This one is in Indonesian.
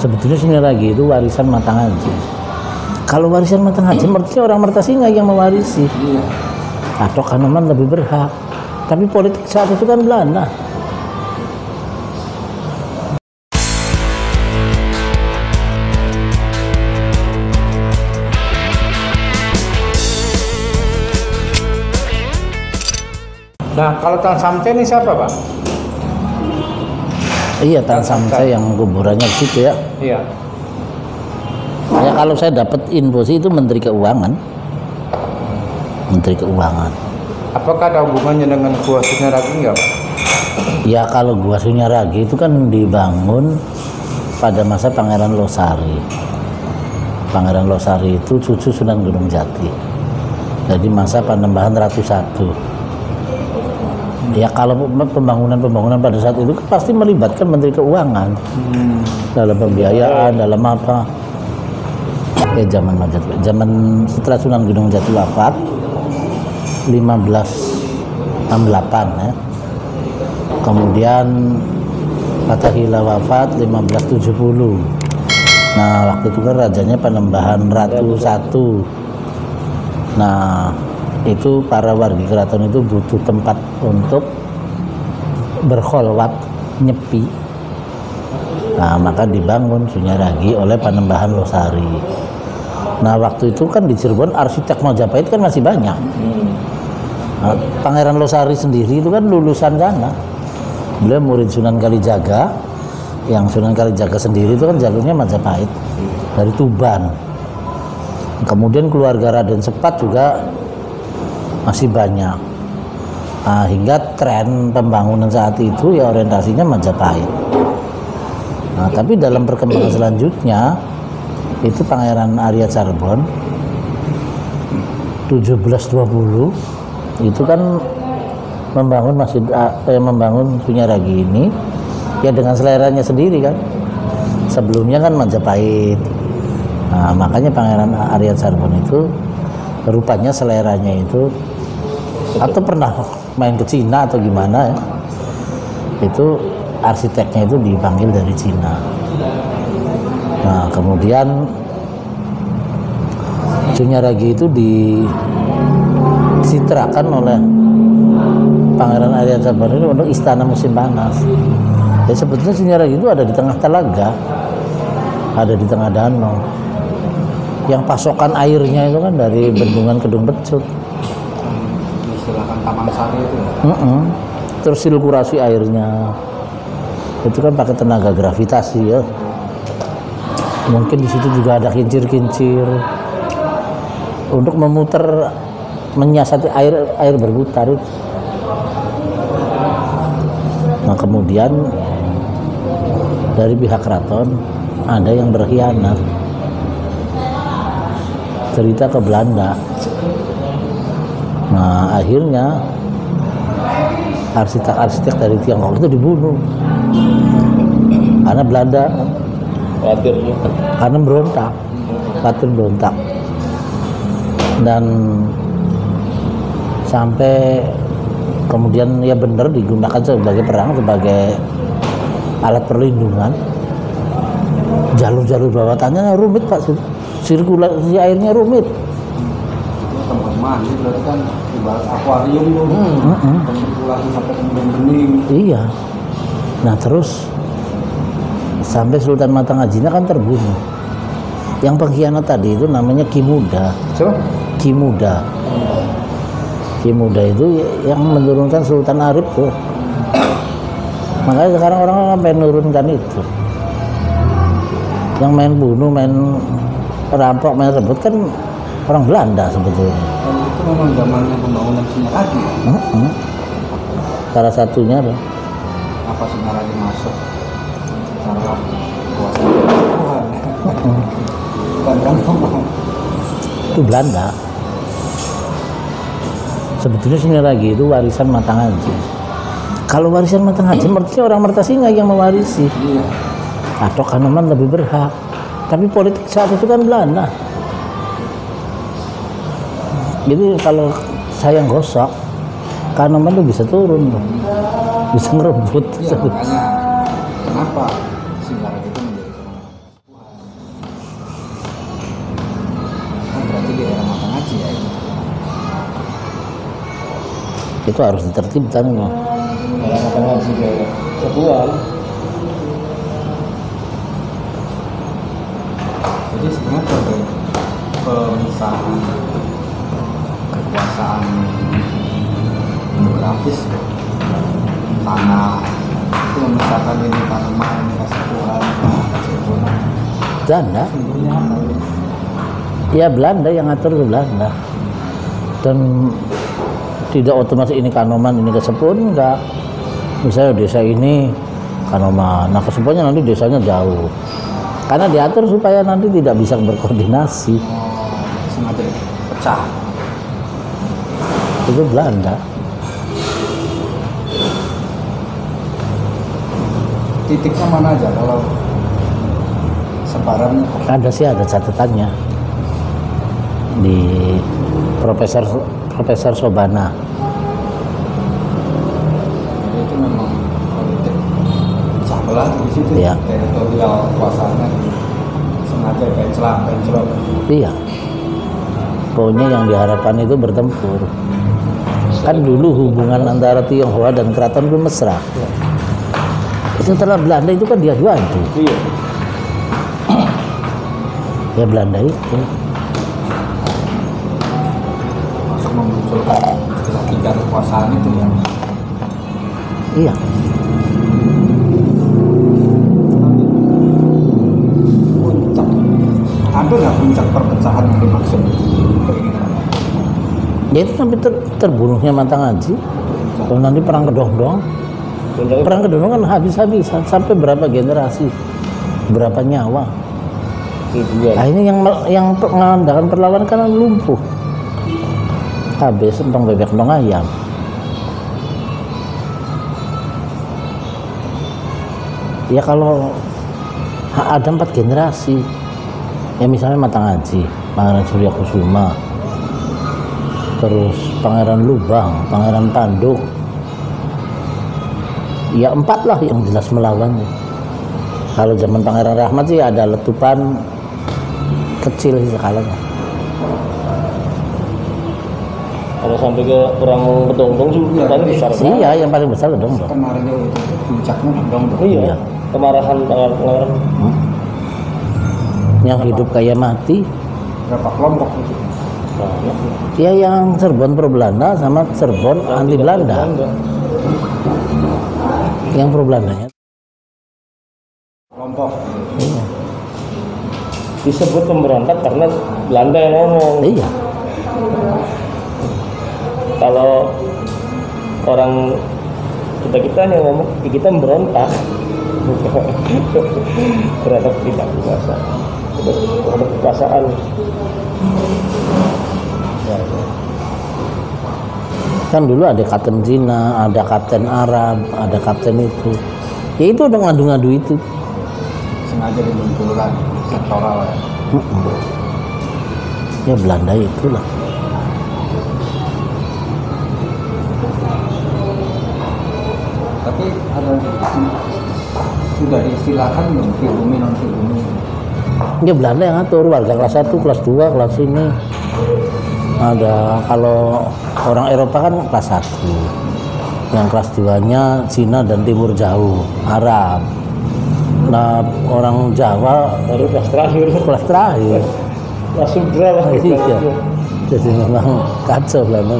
Sebetulnya Sunaragi itu warisan Matangaji. Kalau warisan Matangaji, artinya orang Mertasinga yang mewarisi. Atau Kanoman lebih berhak. Tapi politik saat itu kan Belanda. Nah, kalau Tan Samce ini siapa, Pak? Iya, Tan Samce yang kuburannya di situ ya. Iya. Ya kalau saya dapat info sih itu Menteri Keuangan. Menteri Keuangan. Apakah ada hubungannya dengan Gua Sunaragi enggak, Pak? Ya kalau Gua Sunaragi itu kan dibangun pada masa Pangeran Losari. Pangeran Losari itu cucu Sunan Gunung Jati. Jadi masa Panembahan Ratu I. Ya kalau pembangunan pada saat itu kan pasti melibatkan Menteri Keuangan dalam pembiayaan, dalam apa? Ya zaman setelah Sunan Gunung Jati wafat 1568 ya. Kemudian Fathahillah wafat 1570. Nah waktu itu kan rajanya Panembahan Ratu I. Nah itu para wargi keraton itu butuh tempat untuk berkholwat, nyepi. Nah maka dibangun Sunaragi oleh Panembahan Losari. Nah waktu itu kan di Cirebon arsitek Majapahit kan masih banyak. Nah, Pangeran Losari sendiri itu kan lulusan sana. Beliau murid Sunan Kalijaga. Yang Sunan Kalijaga sendiri itu kan jalurnya Majapahit dari Tuban. Kemudian keluarga Raden Sepat juga masih banyak. Nah, hingga tren pembangunan saat itu ya orientasinya Majapahit. Nah, tapi dalam perkembangan selanjutnya itu Pangeran Arya Carbon 1720 itu kan membangun Sunaragi ini ya dengan seleranya sendiri kan. Sebelumnya kan Majapahit. Nah, makanya Pangeran Arya Carbon itu rupanya seleranya itu atau pernah main ke Cina atau gimana ya, itu arsiteknya itu dipanggil dari Cina. Nah kemudian Sunaragi itu disitrakan oleh Pangeran Arya Carbon ini untuk istana musim panas. Ya sebetulnya Sunaragi itu ada di tengah telaga, ada di tengah danau. Yang pasokan airnya itu kan dari bendungan Kedung Pecut. Istilahkan Taman Sari itu ya? Terus sirkulasi airnya itu kan pakai tenaga gravitasi ya. Mungkin di situ juga ada kincir-kincir untuk memutar, menyiasati air berputar itu. Nah kemudian dari pihak keraton ada yang berkhianat, cerita ke Belanda. Nah akhirnya arsitek dari Tiongkok itu dibunuh karena Belanda karena berontak, dan sampai kemudian ya benar digunakan sebagai perang, sebagai alat perlindungan. Jalur-jalur bawah tanahnya rumit Pak, sirkulasi airnya rumit. Tempat mandi berarti kan ibarat akuarium loh. Sirkulasi sampai kemudian bening. Iya. Nah terus sampai Sultan Matangajinya kan terbunuh. Yang pengkhianat tadi itu namanya Ki Muda. Siapa? Ki Muda. Ki Muda itu yang menurunkan Sultan Arif tuh. Makanya sekarang orang pengen menurunkan itu. Yang main bunuh, main rampok, main rebut kan orang Belanda sebetulnya. Dan itu memang zamannya pembangunan Sunaragi. Salah satunya ada. Apa Sunaragi masuk cara kuasa Tuhan? Itu Belanda. Sebetulnya Sunaragi itu warisan Matangaji. Kalau warisan Matangaji, artinya orang Mertasinga yang mewarisi. Atau Kanoman lebih berhak. Tapi politik saat itu kan Belanda. Jadi kalau saya yang gosok, Kanoman tuh bisa turun, bisa ngerebut. Iya, makanya kenapa Itu harus ditertibkan. Kalau makan ngaji ke sebuah. Jadi sebenarnya pemisahan kekuasaan geografis tanah itu memisahkan ini tanaman, ini kesatuan, kesatuan. Belanda, Sebenarnya apa? ya Belanda yang ngatur itu Belanda. Dan tidak otomatis ini Kanoman, ini Kesepun, enggak. Misalnya desa ini Kanoman, nah Kesepunnya nanti desanya jauh. Karena diatur supaya nanti tidak bisa berkoordinasi. Sengaja pecah. Itu Belanda. Titiknya mana aja kalau sebaran Ada sih, ada catatannya di Profesor Sobana. jadi itu memang politik pecah belah di situ. Iya. Teritorial kekuasaannya sengaja pencelok. Iya. Pokoknya yang diharapkan itu bertempur. Kan dulu hubungan antara Tionghoa dan Keraton itu mesra. Itu setelah Belanda itu kan dia adu. Iya. Ya Belanda itu. Masuk memunculkan tiga kekuasaan itu ya. Iya. Puncak. Ada nggak puncak perpecahan yang dimaksud? Ya itu sampai terbunuhnya Mata Ngaji. Kalau nanti perang Kedondong. Perang Kedondong kan habis-habisan sampai berapa generasi, berapa nyawa. Akhirnya yang mengandalkan perlawanan kan lumpuh. Habis entong bebek entong ayam. Ya kalau ada 4 generasi, ya misalnya Mata Ngaji, Pangeran Surya Kusuma, terus Pangeran Lubang, Pangeran Panduk, ya 4 lah yang jelas melawannya. Kalau zaman Pangeran Rahmat sih ada letupan kecil sih skalanya. Kalau sampai ke perang Kedondong sih katanya besar banget. Iya, yang paling besar Kedondong. Kemarin itu puncaknya dong. Iya. Kemarahan pangeran. Yang hidup kayak mati, Berapa kelompok itu? Banyak. ya yang Cirebon pro Belanda sama Cirebon anti Belanda. Yang pro Belandanya. Kelompok. Iya. Disebut pemberontak karena Belanda yang ngomong. Iya. Kalau orang kita yang ngomong kita memberontak terhadap tidak kuasa, terhadap kekuasaan. Kan dulu ada kapten Cina, ada kapten Arab, ada kapten itu. Ya itu udah ngadu-ngadu itu. Sengaja dimunculkan sektoral ya. Ya Belanda itulah. Tapi ada sudah diistilahkan belum pribumi non pribumi? Ya Belanda yang ngatur, warga kelas 1, kelas 2, kelas ini. Ada kalau orang Eropa kan kelas 1. Yang kelas 2-nya Cina dan Timur Jauh, Arab. Nah, orang Jawa Baru kelas terakhir. kelas terakhir. Kelas Sudra lah. Iya. Jadi memang kacau Belanda.